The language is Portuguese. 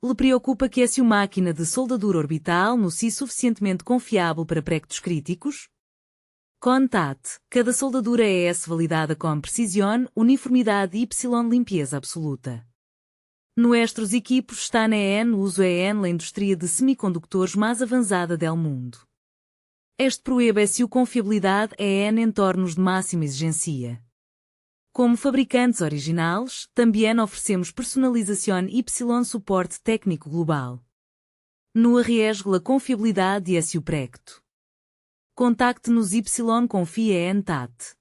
Le preocupa que essa máquina de soldadura orbital não seja suficientemente confiável para projetos críticos? Contate, cada soldadura é validada com precisão, uniformidade e limpeza absoluta. Nuestros equipos estão en uso na indústria de semicondutores mais avançada do mundo. Este prueba sua confiabilidade em entornos de máxima exigência. Como fabricantes originais, também oferecemos personalização e suporte técnico global. No arriesgo a confiabilidade e seu projeto. Contacte-nos confia en TAT.